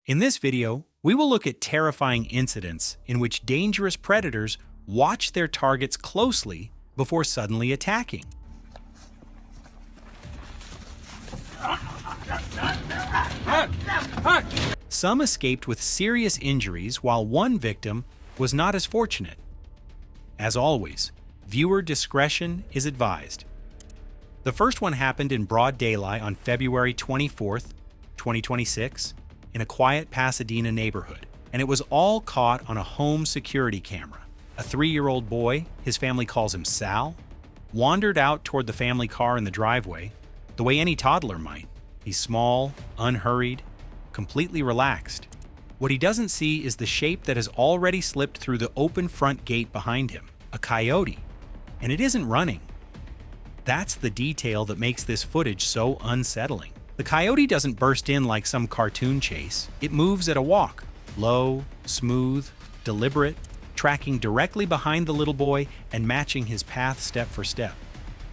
In this video, we will look at terrifying incidents in which dangerous predators watch their targets closely before suddenly attacking. Some escaped with serious injuries, while one victim was not as fortunate. As always, viewer discretion is advised. The first one happened in broad daylight on February 24th, 2026, in a quiet Pasadena neighborhood, and it was all caught on a home security camera. A 3-year-old boy, his family calls him Sal, wandered out toward the family car in the driveway, the way any toddler might. He's small, unhurried, completely relaxed. What he doesn't see is the shape that has already slipped through the open front gate behind him, a coyote, and it isn't running. That's the detail that makes this footage so unsettling. The coyote doesn't burst in like some cartoon chase. It moves at a walk, low, smooth, deliberate, tracking directly behind the little boy and matching his path step for step.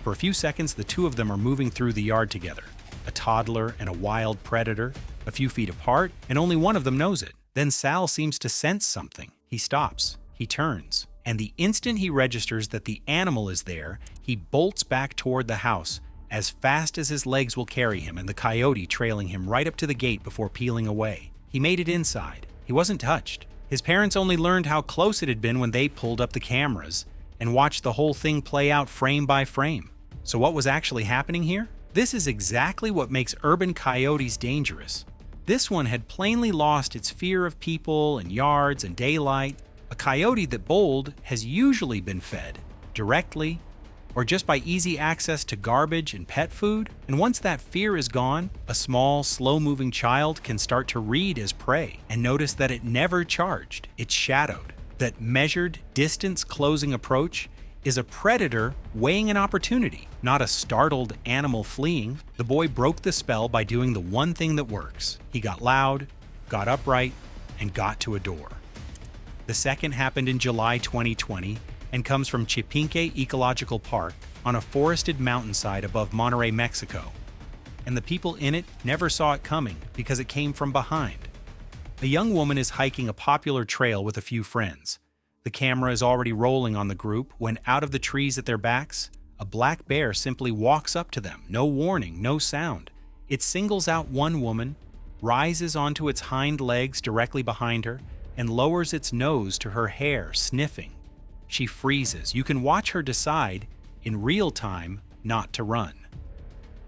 For a few seconds, the two of them are moving through the yard together, a toddler and a wild predator, a few feet apart, and only one of them knows it. Then Sal seems to sense something. He stops, he turns, and the instant he registers that the animal is there, he bolts back toward the house as fast as his legs will carry him, and the coyote trailing him right up to the gate before peeling away. He made it inside. He wasn't touched. His parents only learned how close it had been when they pulled up the cameras and watched the whole thing play out frame by frame. So what was actually happening here? This is exactly what makes urban coyotes dangerous. This one had plainly lost its fear of people and yards and daylight. A coyote that bowled has usually been fed directly or just by easy access to garbage and pet food. And once that fear is gone, a small, slow-moving child can start to read as prey and notice that it never charged, it's shadowed. That measured, distance-closing approach is a predator weighing an opportunity, not a startled animal fleeing. The boy broke the spell by doing the one thing that works. He got loud, got upright, and got to a door. The second happened in July 2020 and comes from Chipinque Ecological Park on a forested mountainside above Monterrey, Mexico. And the people in it never saw it coming because it came from behind. A young woman is hiking a popular trail with a few friends. The camera is already rolling on the group when, out of the trees at their backs, a black bear simply walks up to them. No warning, no sound. It singles out one woman, rises onto its hind legs directly behind her, and lowers its nose to her hair, sniffing. She freezes. You can watch her decide, in real time, not to run.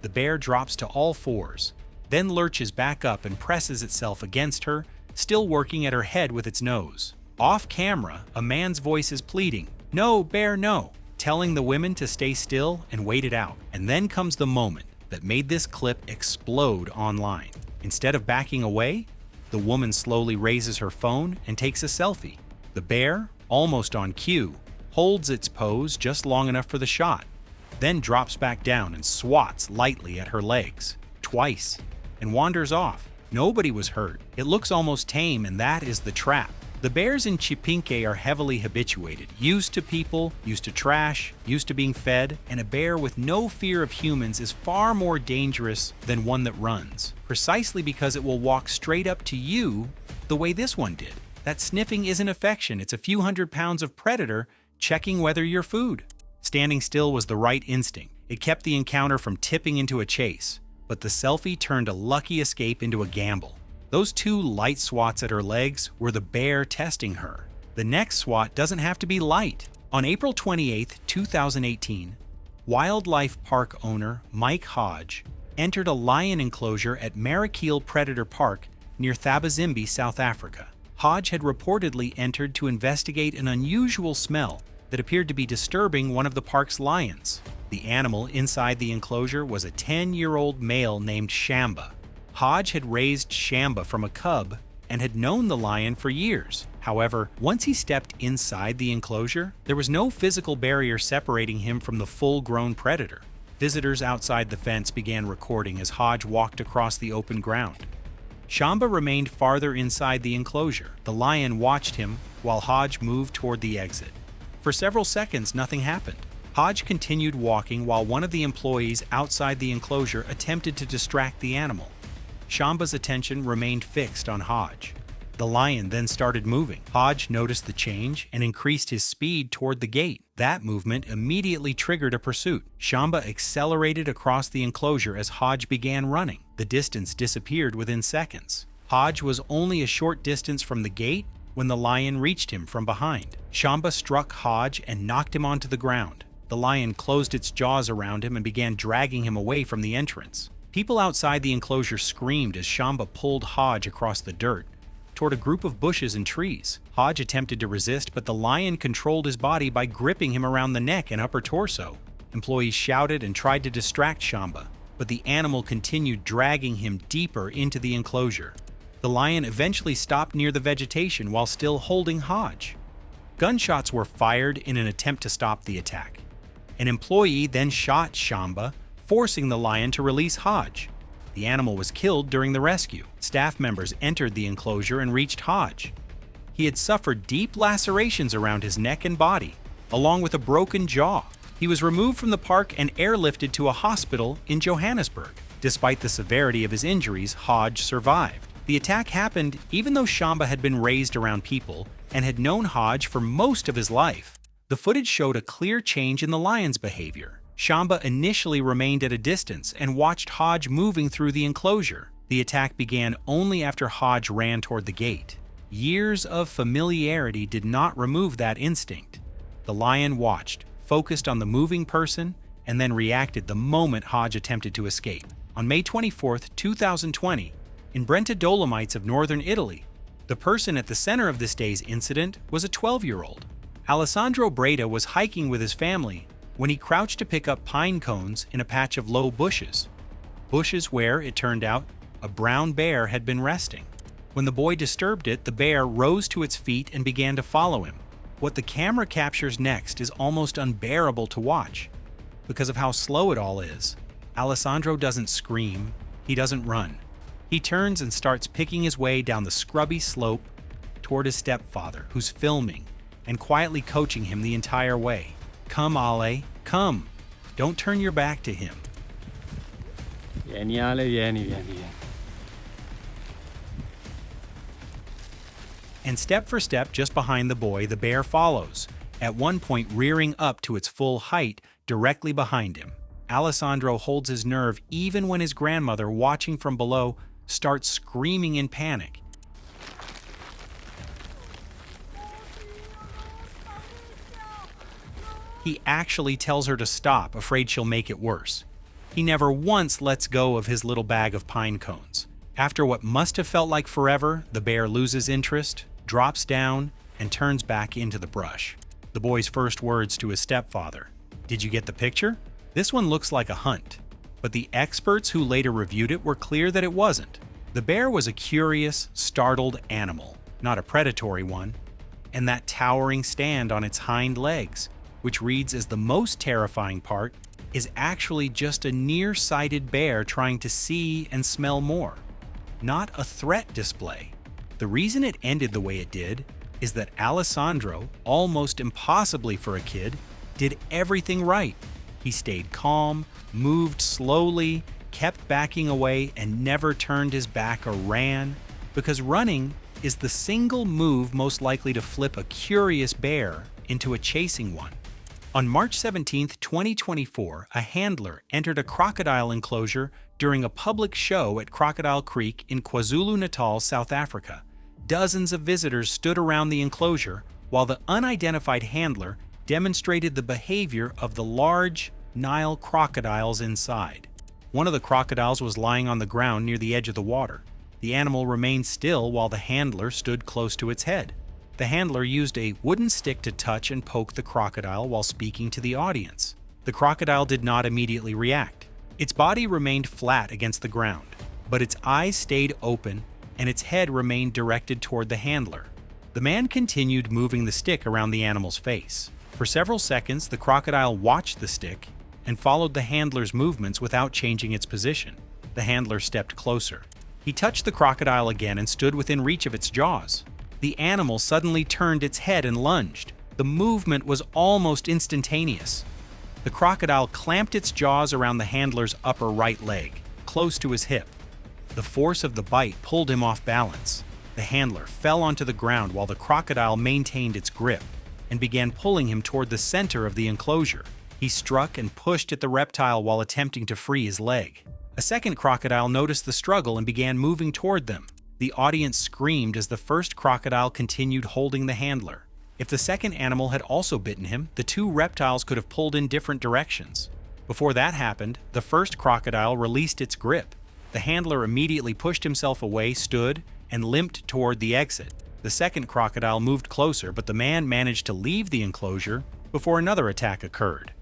The bear drops to all fours, then lurches back up and presses itself against her, still working at her head with its nose. Off camera, a man's voice is pleading, "No, bear, no," telling the women to stay still and wait it out. And then comes the moment that made this clip explode online. Instead of backing away, the woman slowly raises her phone and takes a selfie. The bear, almost on cue, holds its pose just long enough for the shot, then drops back down and swats lightly at her legs, twice, and wanders off. Nobody was hurt. It looks almost tame, and that is the trap. The bears in Chipinque are heavily habituated, used to people, used to trash, used to being fed, and a bear with no fear of humans is far more dangerous than one that runs, precisely because it will walk straight up to you the way this one did. That sniffing isn't affection, it's a few hundred pounds of predator checking whether you're food. Standing still was the right instinct. It kept the encounter from tipping into a chase, but the selfie turned a lucky escape into a gamble. Those two light swats at her legs were the bear testing her. The next swat doesn't have to be light. On April 28, 2018, wildlife park owner Mike Hodge entered a lion enclosure at Marrakeel Predator Park near Thabazimbi, South Africa. Hodge had reportedly entered to investigate an unusual smell that appeared to be disturbing one of the park's lions. The animal inside the enclosure was a 10-year-old male named SHAMBA. Hodge had raised SHAMBA from a cub and had known the lion for years. However, once he stepped inside the enclosure, there was no physical barrier separating him from the full-grown predator. Visitors outside the fence began recording as Hodge walked across the open ground. SHAMBA remained farther inside the enclosure. The lion watched him while Hodge moved toward the exit. For several seconds, nothing happened. Hodge continued walking while one of the employees outside the enclosure attempted to distract the animal. SHAMBA's attention remained fixed on Hodge. The lion then started moving. Hodge noticed the change and increased his speed toward the gate. That movement immediately triggered a pursuit. SHAMBA accelerated across the enclosure as Hodge began running. The distance disappeared within seconds. Hodge was only a short distance from the gate when the lion reached him from behind. SHAMBA struck Hodge and knocked him onto the ground. The lion closed its jaws around him and began dragging him away from the entrance. People outside the enclosure screamed as SHAMBA pulled Hodge across the dirt toward a group of bushes and trees. Hodge attempted to resist, but the lion controlled his body by gripping him around the neck and upper torso. Employees shouted and tried to distract SHAMBA, but the animal continued dragging him deeper into the enclosure. The lion eventually stopped near the vegetation while still holding Hodge. Gunshots were fired in an attempt to stop the attack. An employee then shot SHAMBA, forcing the lion to release Hodge. The animal was killed during the rescue. Staff members entered the enclosure and reached Hodge. He had suffered deep lacerations around his neck and body, along with a broken jaw. He was removed from the park and airlifted to a hospital in Johannesburg. Despite the severity of his injuries, Hodge survived. The attack happened even though SHAMBA had been raised around people and had known Hodge for most of his life. The footage showed a clear change in the lion's behavior. SHAMBA initially remained at a distance and watched Hodge moving through the enclosure. The attack began only after Hodge ran toward the gate. Years of familiarity did not remove that instinct. The lion watched, focused on the moving person, and then reacted the moment Hodge attempted to escape. On May 24, 2020, in Brenta Dolomites of northern Italy, the person at the center of this day's incident was a 12-year-old. Alessandro Breda was hiking with his family when he crouched to pick up pine cones in a patch of low bushes. Bushes where, it turned out, a brown bear had been resting. When the boy disturbed it, the bear rose to its feet and began to follow him. What the camera captures next is almost unbearable to watch. Because of how slow it all is, Alessandro doesn't scream, he doesn't run. He turns and starts picking his way down the scrubby slope toward his stepfather, who's filming and quietly coaching him the entire way. Come, Ale, come. Don't turn your back to him. Vieni, Ale, vieni. And step for step, just behind the boy, the bear follows, at one point rearing up to its full height directly behind him. Alessandro holds his nerve even when his grandmother, watching from below, starts screaming in panic. He actually tells her to stop, afraid she'll make it worse. He never once lets go of his little bag of pine cones. After what must have felt like forever, the bear loses interest, drops down, and turns back into the brush. The boy's first words to his stepfather: "Did you get the picture? This one looks like a hunt." But the experts who later reviewed it were clear that it wasn't. The bear was a curious, startled animal, not a predatory one, and that towering stand on its hind legs, which reads as the most terrifying part, is actually just a nearsighted bear trying to see and smell more, not a threat display. The reason it ended the way it did is that Alessandro, almost impossibly for a kid, did everything right. He stayed calm, moved slowly, kept backing away, and never turned his back or ran, because running is the single move most likely to flip a curious bear into a chasing one. On March 17, 2024, a handler entered a crocodile enclosure during a public show at Crocodile Creek in KwaZulu-Natal, South Africa. Dozens of visitors stood around the enclosure while the unidentified handler demonstrated the behavior of the large Nile crocodiles inside. One of the crocodiles was lying on the ground near the edge of the water. The animal remained still while the handler stood close to its head. The handler used a wooden stick to touch and poke the crocodile while speaking to the audience. The crocodile did not immediately react. Its body remained flat against the ground, but its eyes stayed open and its head remained directed toward the handler. The man continued moving the stick around the animal's face. For several seconds, the crocodile watched the stick and followed the handler's movements without changing its position. The handler stepped closer. He touched the crocodile again and stood within reach of its jaws. The animal suddenly turned its head and lunged. The movement was almost instantaneous. The crocodile clamped its jaws around the handler's upper right leg, close to his hip. The force of the bite pulled him off balance. The handler fell onto the ground while the crocodile maintained its grip and began pulling him toward the center of the enclosure. He struck and pushed at the reptile while attempting to free his leg. A second crocodile noticed the struggle and began moving toward them. The audience screamed as the first crocodile continued holding the handler. If the second animal had also bitten him, the two reptiles could have pulled in different directions. Before that happened, the first crocodile released its grip. The handler immediately pushed himself away, stood, and limped toward the exit. The second crocodile moved closer, but the man managed to leave the enclosure before another attack occurred.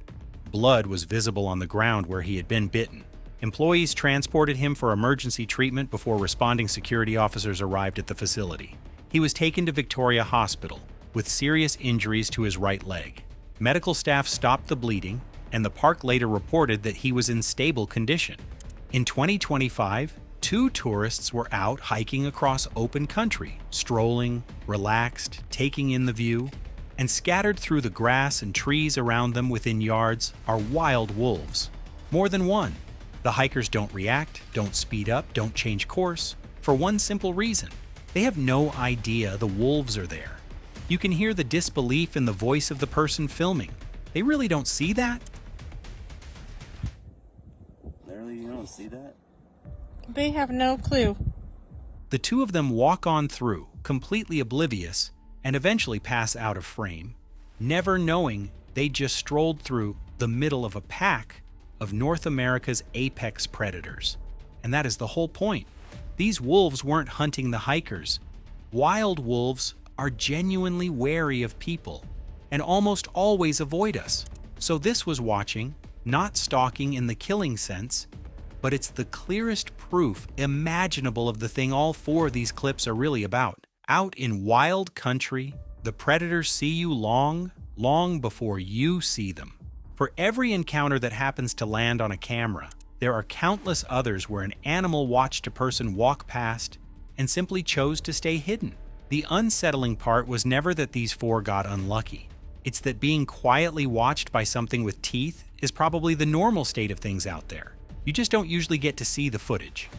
Blood was visible on the ground where he had been bitten. Employees transported him for emergency treatment before responding security officers arrived at the facility. He was taken to Victoria Hospital with serious injuries to his right leg. Medical staff stopped the bleeding, and the park later reported that he was in stable condition. In 2025, 2 tourists were out hiking across open country, strolling, relaxed, taking in the view, and scattered through the grass and trees around them within yards are wild wolves. More than one. The hikers don't react, don't speed up, don't change course, for one simple reason. They have no idea the wolves are there. You can hear the disbelief in the voice of the person filming. They really don't see that? Literally, you don't see that? They have no clue. The two of them walk on through, completely oblivious, and eventually pass out of frame, never knowing they just strolled through the middle of a pack of North America's apex predators. And that is the whole point. These wolves weren't hunting the hikers. Wild wolves are genuinely wary of people and almost always avoid us. So this was watching, not stalking in the killing sense, but it's the clearest proof imaginable of the thing all 4 of these clips are really about. Out in wild country, the predators see you long before you see them. For every encounter that happens to land on a camera, there are countless others where an animal watched a person walk past and simply chose to stay hidden. The unsettling part was never that these 4 got unlucky. It's that being quietly watched by something with teeth is probably the normal state of things out there. You just don't usually get to see the footage.